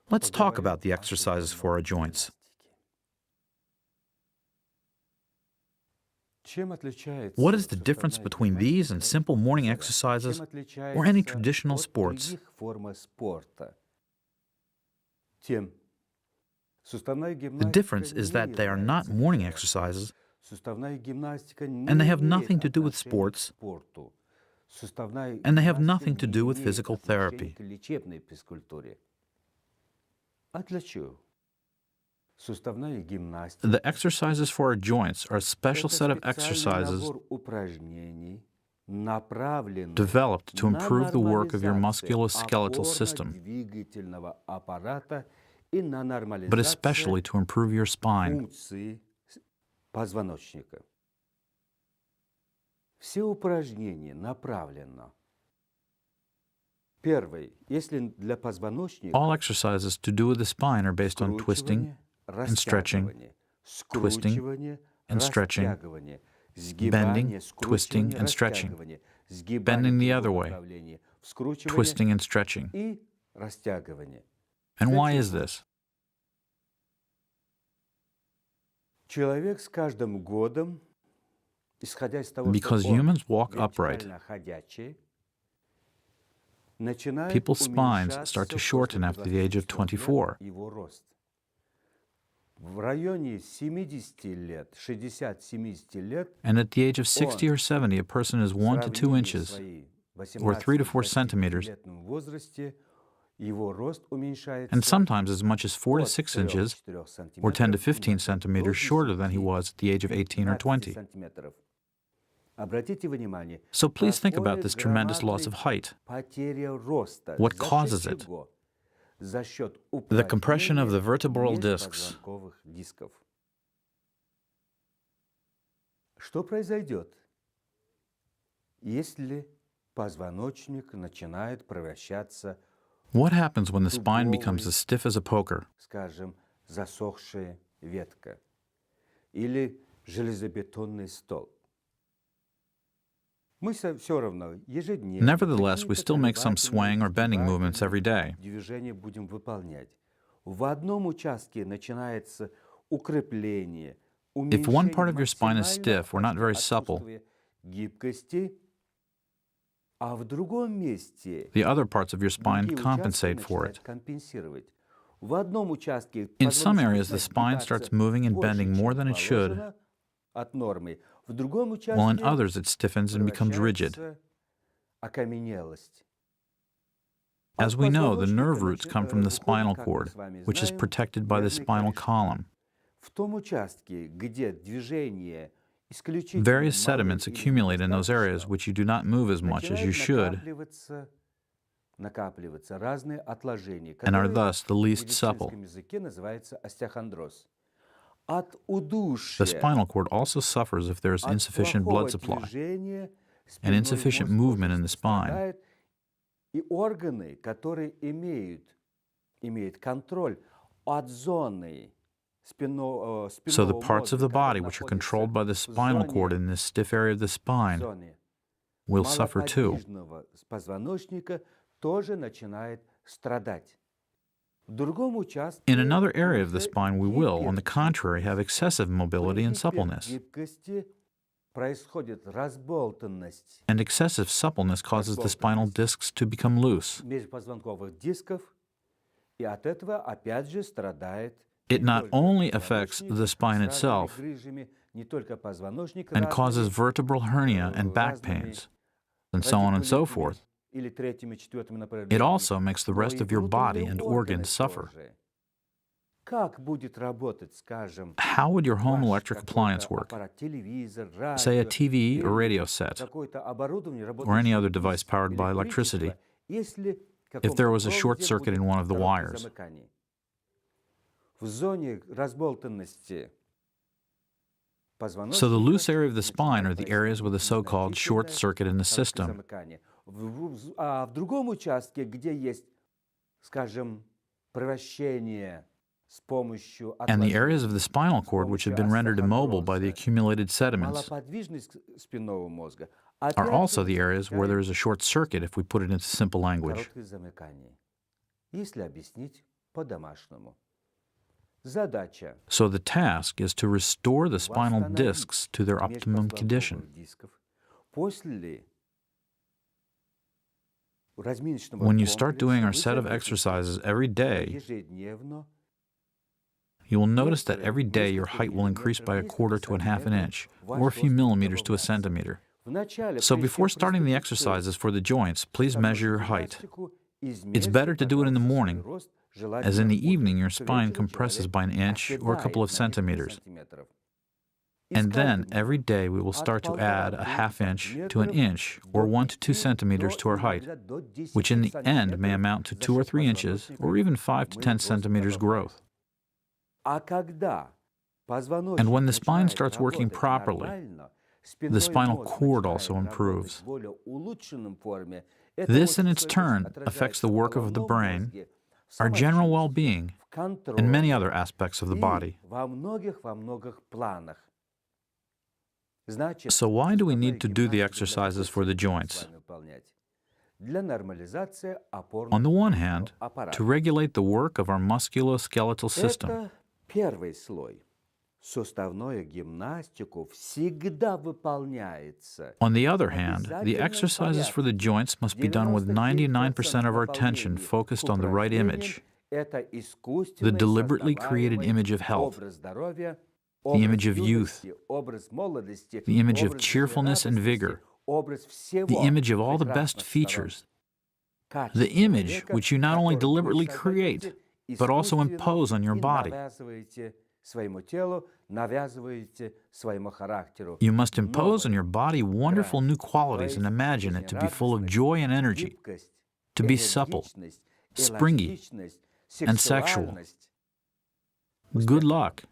Let's talk about the exercises for our joints. What is the difference between these and simple morning exercises or any traditional sports? The difference is that they are not morning exercises, and they have nothing to do with sports, and they have nothing to do with physical therapy. The exercises for our joints are a special set of exercises developed to improve the work of your musculoskeletal system, but especially to improve your spine. All exercises to do with the spine are based on twisting and stretching, twisting and stretching, bending, twisting and stretching, bending the other way, twisting and stretching. And why is this? Because humans walk upright. People's spines start to shorten after the age of 24. And at the age of 60 or 70, a person is 1 to 2 inches, or 3 to 4 centimeters, and sometimes as much as 4 to 6 inches, or 10 to 15 centimeters shorter than he was at the age of 18 or 20. So please think about this tremendous loss of height. What causes it? The compression of the vertebral discs. What happens when the spine becomes as stiff as a poker? Nevertheless, we still make some swaying or bending movements every day. If one part of your spine is stiff or not very supple, the other parts of your spine compensate for it. In some areas, the spine starts moving and bending more than it should, while in others it stiffens and becomes rigid. As we know, the nerve roots come from the spinal cord, which is protected by the spinal column. Various sediments accumulate in those areas which you do not move as much as you should, and are thus the least supple. The spinal cord also suffers if there is insufficient blood supply and insufficient movement in the spine. So the parts of the body which are controlled by the spinal cord in this stiff area of the spine will suffer too. In another area of the spine, we will, on the contrary, have excessive mobility and suppleness. And excessive suppleness causes the spinal discs to become loose. It not only affects the spine itself and causes vertebral hernia and back pains, and so on and so forth, it also makes the rest of your body and organs suffer. How would your home electric appliance work? Say a TV or radio set, or any other device powered by electricity, if there was a short circuit in one of the wires. So the loose area of the spine are the areas with a so-called short circuit in the system. And the areas of the spinal cord which have been rendered immobile by the accumulated sediments are also the areas where there is a short circuit, if we put it into simple language. So the task is to restore the spinal discs to their optimum condition. When you start doing our set of exercises every day, you will notice that every day your height will increase by 1/4 to 1/2 an inch, or a few millimeters to a centimeter. So before starting the exercises for the joints, please measure your height. It's better to do it in the morning, as in the evening your spine compresses by an inch or a couple of centimeters. And then every day we will start to add a 1/2 inch to an inch or 1 to 2 centimeters to our height, which in the end may amount to 2 or 3 inches or even 5 to 10 centimeters growth. And when the spine starts working properly, the spinal cord also improves. This in its turn affects the work of the brain, our general well-being, and many other aspects of the body. So why do we need to do the exercises for the joints? On the one hand, to regulate the work of our musculoskeletal system. On the other hand, the exercises for the joints must be done with 99% of our attention focused on the right image, the deliberately created image of health, the image of youth, the image of cheerfulness and vigor, the image of all the best features, the image which you not only deliberately create, but also impose on your body. You must impose on your body wonderful new qualities and imagine it to be full of joy and energy, to be supple, springy, and sexual. Good luck.